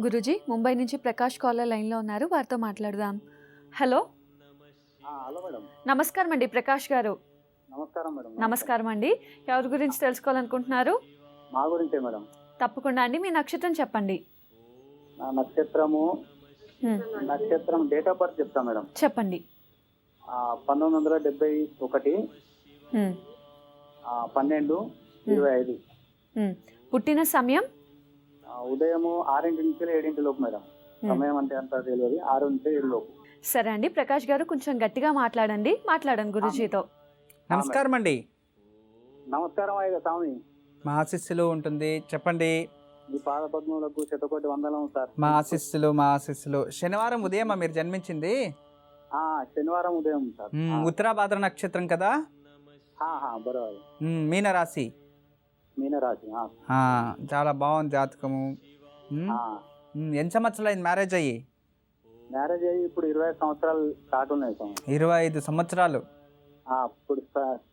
గురూజీ ముంబై నుంచి ప్రకాష్ కాలర్ లైన్లో ఉన్నారు, వారితో మాట్లాడదాం. Hello, hello madam. నమస్కారం అండి ప్రకాష్ గారు. నమస్కారం మేడం. నమస్కారం అండి. ఎవరి గురించి తెలుసుకోవాలనుకుంటున్నారు? మా గురించే మేడం. తప్పకుండా అండి, మీ నక్షత్రం చెప్పండి. నా నక్షత్రం డేట్ ఆఫ్ బర్త్ చెప్తా మేడం. చెప్పండి. 1971 12/25 పుట్టిన సమయం? ఉదయం 6 నుంచి 7 లోపు మేడం. సమయం అంటే అంత తెలియదు, 6 నుంచి 7 లోపు. సరే అండి ప్రకాష్ గారు, కొంచెం గట్టిగా మాట్లాడండి గురూజీతో. నమస్కారం అండి. నమస్కారం అయ్య స్వామి. మా ఆశీస్సులు ఉంటుంది, చెప్పండి. మీ పాద పద్మములకు శతకోటి వందనం సార్. మా ఆశీస్సులు. శనివారం ఉదయం మీరు జన్మించింది? శనివారం ఉదయం సార్. ఉత్తరాభాద్ర నక్షత్రం కదా? బరోబర్. మీనరాశి. చాలా బాగుంది జాతకము. ఎన్ని సంవత్సరాలు అయింది మ్యారేజ్ అయ్యి? మ్యారేజ్ అయ్యి ఇప్పుడు 25 సంవత్సరాలు స్టార్ట్ ఉన్నాయి సార్. 25 సంవత్సరాలు ఇప్పుడు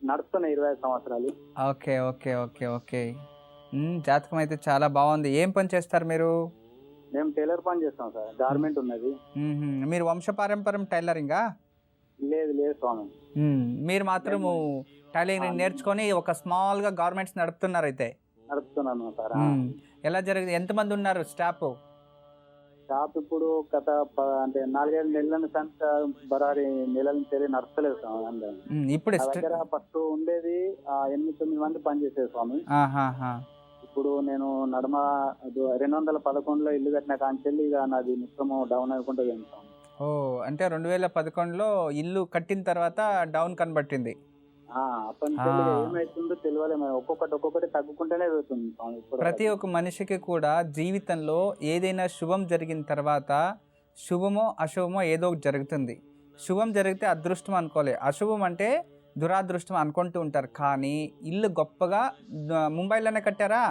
నడుస్తున్నాయి 25 సంవత్సరాలు. Okay okay okay okay. జాతకం అయితే చాలా బాగుంది. ఏం పని చేస్తారు మీరు? మేము టైలర్ పని చేస్తాం సార్, గార్మెంట్ ఉన్నది. మీరు వంశపారంపర్యం టైలరింగా? లేదు స్వామి. మీరు మాత్రము టైలరింగ్ నేర్చుకొని ఒక స్మాల్గా గార్మెంట్స్ నడుపుతున్నారు అయితే? నడుపుతున్నాను సార్. ఎలా జరిగింది? ఎంతమంది ఉన్నారు స్టాఫ్? ఇప్పుడు గత అంటే 4-5 నెలల బరారి నెలల నుంచి నడుస్తలేదు స్వామి. ఇప్పుడు దగ్గర ఫస్ట్ ఉండేది 8-9 మంది పనిచేసేది స్వామి. ఇప్పుడు నేను నడమ 2011లో ఇల్లు కట్టిన కాంచెల్లి ఇక నాది మొత్తం డౌన్ అయిపోతుంది స్వామి. అంటే 2011లో ఇల్లు కట్టిన తర్వాత డౌన్ కనబట్టింది. అప్పటి నుంచి ఏమైతుందో తెలియాలి. ఒక్కొక్కటి తగ్గుకుంటేనే వెళ్తుంది. ప్రతి ఒక్క మనిషికి కూడా జీవితంలో ఏదైనా శుభం జరిగిన తర్వాత శుభమో అశుభమో ఏదో ఒకటి జరుగుతుంది. శుభం జరిగితే అదృష్టం అనుకోలే, అశుభం అంటే దురాదృష్టం అనుకుంటూ ఉంటారు. కానీ ఇల్లు గొప్పగా ముంబైలోనే కట్టారా?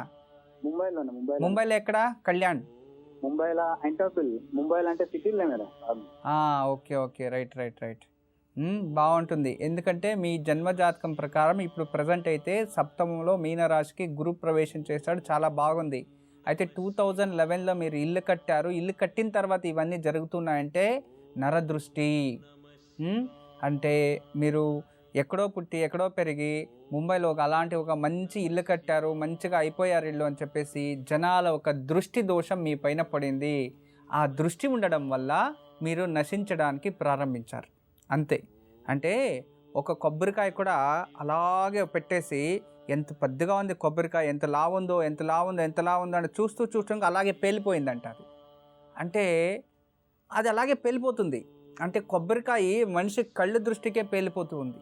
ముంబైలో ఎక్కడ? కళ్యాణ్. ముంబైలో ముంబైలో అంటే సిటీలో మేడం. Okay okay, right. బాగుంటుంది. ఎందుకంటే మీ జన్మజాతకం ప్రకారం ఇప్పుడు ప్రజెంట్ అయితే సప్తమంలో మీనరాశికి గురు ప్రవేశం చేస్తాడు, చాలా బాగుంది. అయితే 2011లో మీరు ఇల్లు కట్టారు. ఇల్లు కట్టిన తర్వాత ఇవన్నీ జరుగుతున్నాయంటే నరదృష్టి. అంటే మీరు ఎక్కడో పుట్టి ఎక్కడో పెరిగి ముంబైలో అలాంటి ఒక మంచి ఇల్లు కట్టారు, మంచిగా అయిపోయారు ఇల్లు అని చెప్పేసి జనాల ఒక దృష్టి దోషం మీ పైన పడింది. ఆ దృష్టి ఉండడం వల్ల మీరు నశించడానికి ప్రారంభించారు అంతే. అంటే ఒక కొబ్బరికాయ కూడా అలాగే పెట్టేసి ఎంత పెద్దగా ఉంది కొబ్బరికాయ, ఎంత లావుందో అని చూస్తూ అలాగే పేలిపోయిందంటారు. అంటే అది అలాగే పేలిపోతుంది. అంటే కొబ్బరికాయ మనిషి కళ్ళు దృష్టికే పేలిపోతూ ఉంది.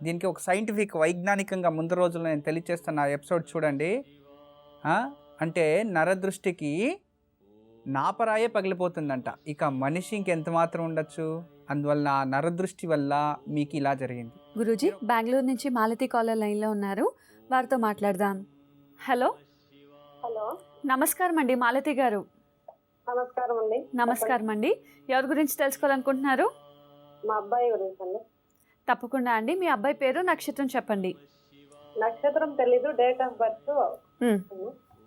దీనికి ఒక సైంటిఫిక్ వైజ్ఞానికంగా ముందు రోజుల్లో నేను తెలియచేస్తున్న ఎపిసోడ్ చూడండి. అంటే నరదృష్టికి నాపరాయే పగిలిపోతుందంట, ఇక మనిషి ఇంకెంత మాత్రం ఉండొచ్చు. అందువల్ల నరదృష్టి వల్ల మీకు ఇలా జరిగింది. గురూజీ బెంగళూరు నుంచి మాలతి కాలర్ లైన్లో ఉన్నారు, వారితో మాట్లాడదాం. హలో. నమస్కారం అండి మాలతి గారు. నమస్కారం అండి. ఎవరి గురించి తెలుసుకోవాలనుకుంటున్నారు? మా అబ్బాయి గురించి అండి. తప్పకుండా అండి, మీ అబ్బాయి పేరు నక్షత్రం చెప్పండి. నక్షత్రం తెలీదు, డేట్ ఆఫ్ బర్త్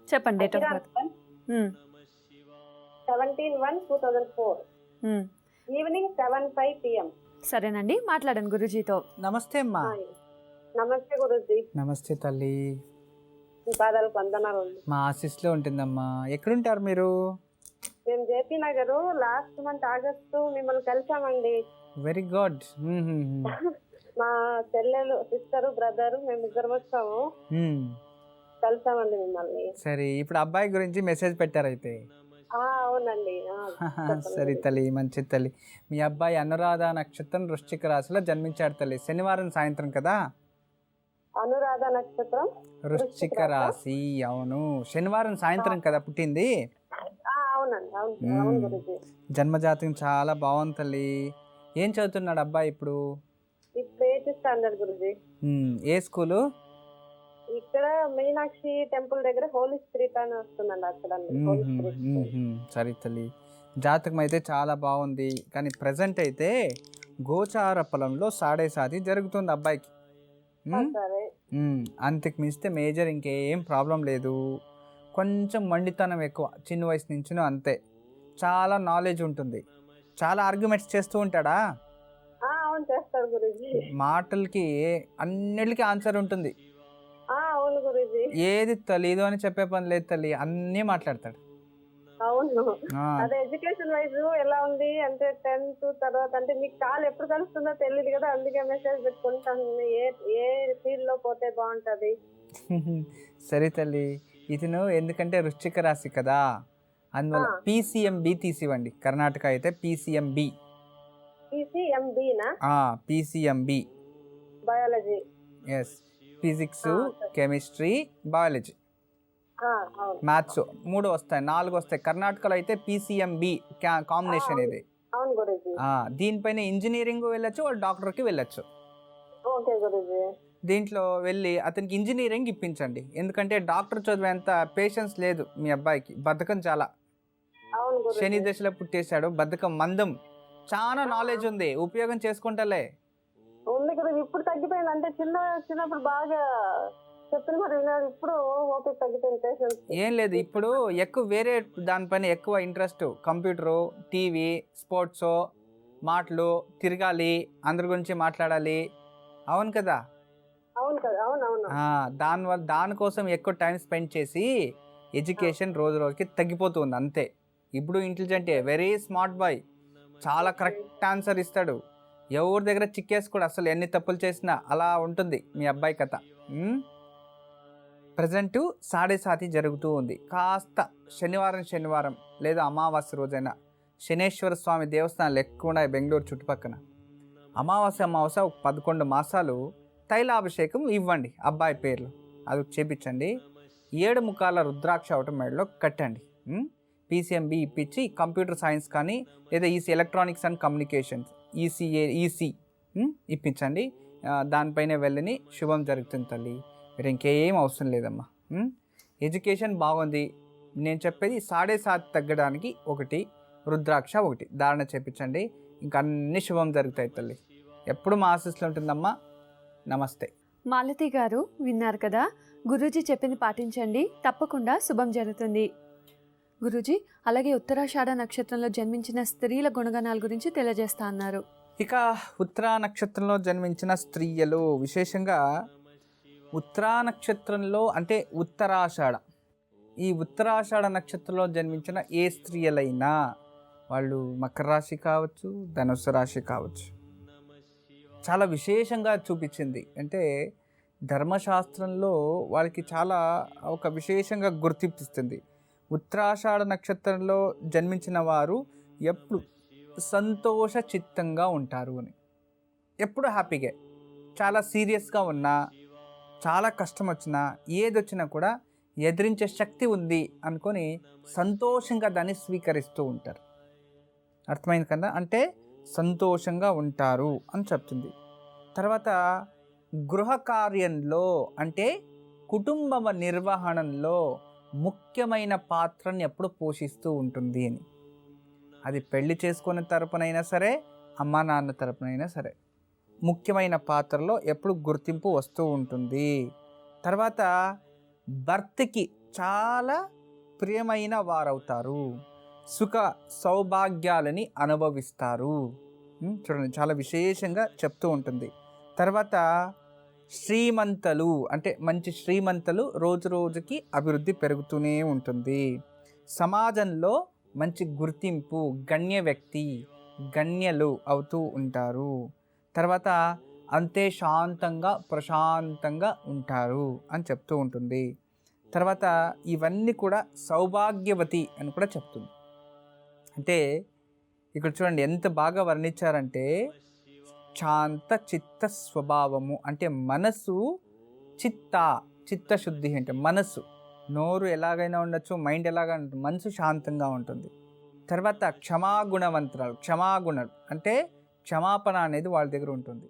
చెప్పండి. Date of birth 17/1/2004 evening 7:05 PM. సరేనండి, మాట్లాడండి గురూజీతో. నమస్తే అమ్మా. నమస్తే గురూజీ. నమస్తే తల్లి. మీ పాదాలకు వందనాలు. మా ఆశీస్సులో ఉంటుందమ్మా. ఎక్కడుంటారు మీరు? మేము JP Nagar last month August మిమ్మల్ని కలిసామండి. Very good. మా చెల్లెలు, సిస్టర్, బ్రదర్ మేము ఇద్దరం వచ్చాము, కలిసామండి మిమ్మల్ని. సరే, ఇప్పుడు అబ్బాయి గురించి మెసేజ్ పెట్టారైతే? అవునండి. సరే తల్లి, మంచి తల్లి. మీ అబ్బాయి అనురాధ నక్షత్రం వృశ్చిక రాశిలో జన్మించాడు తల్లి. శనివారం సాయంత్రం కదా? అనురాధ నక్షత్రం వృశ్చిక రాశి. అవును, శనివారం సాయంత్రం కదా పుట్టింది? జన్మజాతకం చాలా బాగుంది తల్లి. ఏం చదువుతున్నాడు అబ్బాయి ఇప్పుడు? ఇప్పుడు 8th స్టాండర్డ్ గురుజీ. ఏ స్కూలు? ఇక్కడ మీనాక్షి టెంపుల్ దగ్గర హోలీ స్పిరిట్ అని వస్తుందండి, అక్కడ. సరే తల్లి, జాతకం అయితే చాలా బాగుంది. కానీ ప్రజెంట్ అయితే గోచార ఫలంలో 7.5 జరుగుతుంది అబ్బాయికి. అంతకు మించితే మేజర్ ఇంకేం ప్రాబ్లం లేదు. కొంచెం మొండితనం ఎక్కువ, చిన్న వయసు నుంచి అంతే. చాలా నాలెడ్జ్ ఉంటుంది. చాలా ఆర్గ్యుమెంట్స్ చేస్తూ ఉంటాడా? అవును చేస్తారు గురూజీ. మాటలకి అన్నిటికీ ఆన్సర్ ఉంటుంది. అవును గురూజీ. ఏది తెలీదు అని చెప్పే పని లేదు తల్లి, అన్నీ మాట్లాడతాడు. అవును. ఆ, అదే ఎడ్యుకేషన్ వైజ్ ఎలా ఉంది అంటే 10th తర్వాత అంటే మీకు కాల్ ఎప్పుడు కలుస్తుందో తెలియదు కదా, అందుకే మెసేజ్ పెట్టుకుంటాను ఏ ఫీల్డ్ లో పోతే బాగుంటది. సరే తల్లి, ఇతను ఎందుకంటే వృశ్చిక రాశి కదా, అందువల్ల PCMB తీసివ్వండి. కర్ణాటక అయితే PCMB. PCMB-నా? PCMB, biology. Yes. Physics, chemistry, biology, maths 3 వస్తాయి, 4 వస్తాయి. కర్ణాటకలో అయితే PCMB కాంబినేషన్ ఇది. అవును గురూజీ. దీనిపైన ఇంజనీరింగ్ వెళ్ళొచ్చు, డాక్టర్కి వెళ్ళొచ్చు. ఓకే గురూజీ. దీంట్లో వెళ్ళి అతనికి ఇంజనీరింగ్ ఇప్పించండి. ఎందుకంటే డాక్టర్ చదివేంత పేషెన్స్ లేదు మీ అబ్బాయికి, బద్ధకం చాలా. అవును గురూజీ. శని దశలో పుట్టేశాడు, బద్ధకం, మందం. చాలా నాలెడ్జ్ ఉంది, ఉపయోగం చేసుకుంటలే. ఉంది గురూజీ. ఇప్పుడు తగ్గిపోయింది అంటే చిన్నప్పుడు బాగా చెప్పిన మరి విన్నాడు, ఇప్పుడు ఓపిక తగ్గిపోయింది పేషెన్స్. ఏం లేదు, ఇప్పుడు ఎక్కువ వేరే దానిపైన ఎక్కువ ఇంట్రెస్ట్. కంప్యూటరు, టీవీ, స్పోర్ట్స్, మాటలు, తిరగాలి, అందరి గురించి మాట్లాడాలి. అవును కదా? అవును కదా. అవును. దానికోసం ఎక్కువ టైం స్పెండ్ చేసి ఎడ్యుకేషన్ రోజు రోజుకి తగ్గిపోతుంది అంతే. ఇప్పుడు ఇంటెలిజెంటే, వెరీ స్మార్ట్ బాయ్, చాలా కరెక్ట్ ఆన్సర్ ఇస్తాడు. ఎవరి దగ్గర చిక్కేసుకోడు అసలు, ఎన్ని తప్పులు చేసినా. అలా ఉంటుంది మీ అబ్బాయి కథ. ప్రజెంటు 7:30 జరుగుతూ ఉంది. కాస్త శనివారం లేదా అమావాస్య రోజైనా శనేశ్వర స్వామి దేవస్థానాలు ఎక్కువ ఉన్నాయి బెంగళూరు చుట్టుపక్కన. అమావాస్య 11 మాసాలు తైలాభిషేకం ఇవ్వండి అబ్బాయి పేర్లు, అది చేపించండి. 7 ముఖాల రుద్రాక్ష ఒకటి మెడలో కట్టండి. PCMB ఇప్పించి కంప్యూటర్ సైన్స్ కానీ లేదా ఎలక్ట్రానిక్స్ అండ్ కమ్యూనికేషన్స్ ఈసీ ఇప్పించండి. దానిపైన వెళ్ళని శుభం జరుగుతుంది తల్లి. మీరు ఇంకేం అవసరం లేదమ్మా. ఎడ్యుకేషన్ బాగుంది. నేను చెప్పేది 7:30 తగ్గడానికి ఒకటి రుద్రాక్ష ఒకటి ధారణ చేపించండి, ఇంకా అన్ని శుభం జరుగుతాయి తల్లి. ఎప్పుడు మా ఆశీస్సులు ఉంటుందమ్మా. నమస్తే. మాలతి గారు విన్నారు కదా, గురూజీ చెప్పింది పాటించండి, తప్పకుండా శుభం జరుగుతుంది. గురూజీ, అలాగే ఉత్తరాషాఢ నక్షత్రంలో జన్మించిన స్త్రీల గుణగణాల గురించి తెలియజేస్తా అన్నారు. ఇక ఉత్తరా నక్షత్రంలో జన్మించిన స్త్రీలు, విశేషంగా ఉత్తరా నక్షత్రంలో అంటే ఉత్తరాషాఢ, ఈ ఉత్తరాషాఢ నక్షత్రంలో జన్మించిన ఏ స్త్రీలైనా వాళ్ళు మకర రాశి కావచ్చు, ధనుస్సు రాశి కావచ్చు, చాలా విశేషంగా చూపించింది. అంటే ధర్మశాస్త్రంలో వాళ్ళకి చాలా ఒక విశేషంగా గుర్తింపిస్తుంది. ఉత్తరాషాఢ నక్షత్రంలో జన్మించిన వారు ఎప్పుడు సంతోష చిత్తంగా ఉంటారు అని, ఎప్పుడు హ్యాపీగా, చాలా సీరియస్గా ఉన్నా, చాలా కష్టం వచ్చినా, ఏదొచ్చినా కూడా ఎదిరించే శక్తి ఉంది అనుకొని సంతోషంగా దాన్ని స్వీకరిస్తూ ఉంటారు. అర్థమైంది కదా? అంటే సంతోషంగా ఉంటారు అని చెప్తుంది. తర్వాత గృహ కార్యంలో అంటే కుటుంబ నిర్వహణలో ముఖ్యమైన పాత్రని ఎప్పుడు పోషిస్తూ ఉంటుంది అని. అది పెళ్లి చేసుకునే తరపునైనా సరే, అమ్మా నాన్న తరపునైనా సరే, ముఖ్యమైన పాత్రలో ఎప్పుడు గుర్తింపు వస్తూ ఉంటుంది. తర్వాత భర్తకి చాలా ప్రియమైన వారవుతారు, సుఖ సౌభాగ్యాలని అనుభవిస్తారు. చూడండి, చాలా విశేషంగా చెప్తూ ఉంటుంది. తర్వాత శ్రీమంతులు అంటే మంచి శ్రీమంతులు రోజు రోజుకి అభివృద్ధి పెరుగుతూనే ఉంటుంది. సమాజంలో మంచి గుర్తింపు, గణ్య వ్యక్తి, గణ్యలు అవుతూ ఉంటారు. తర్వాత అంతే శాంతంగా ప్రశాంతంగా ఉంటారు అని చెప్తూ ఉంటుంది. తర్వాత ఇవన్నీ కూడా సౌభాగ్యవతి అని కూడా చెప్తుంది. అంటే ఇక్కడ చూడండి ఎంత బాగా వర్ణించారంటే, శాంత చిత్త స్వభావము అంటే మనసు, చిత్తశుద్ధి అంటే మనసు, నోరు ఎలాగైనా ఉండొచ్చు, మైండ్ ఎలాగైనా ఉంటుంది, మనసు శాంతంగా ఉంటుంది. తర్వాత క్షమాగుణవంతురాలు, క్షమాగుణం అంటే క్షమాపణ అనేది వాళ్ళ దగ్గర ఉంటుంది.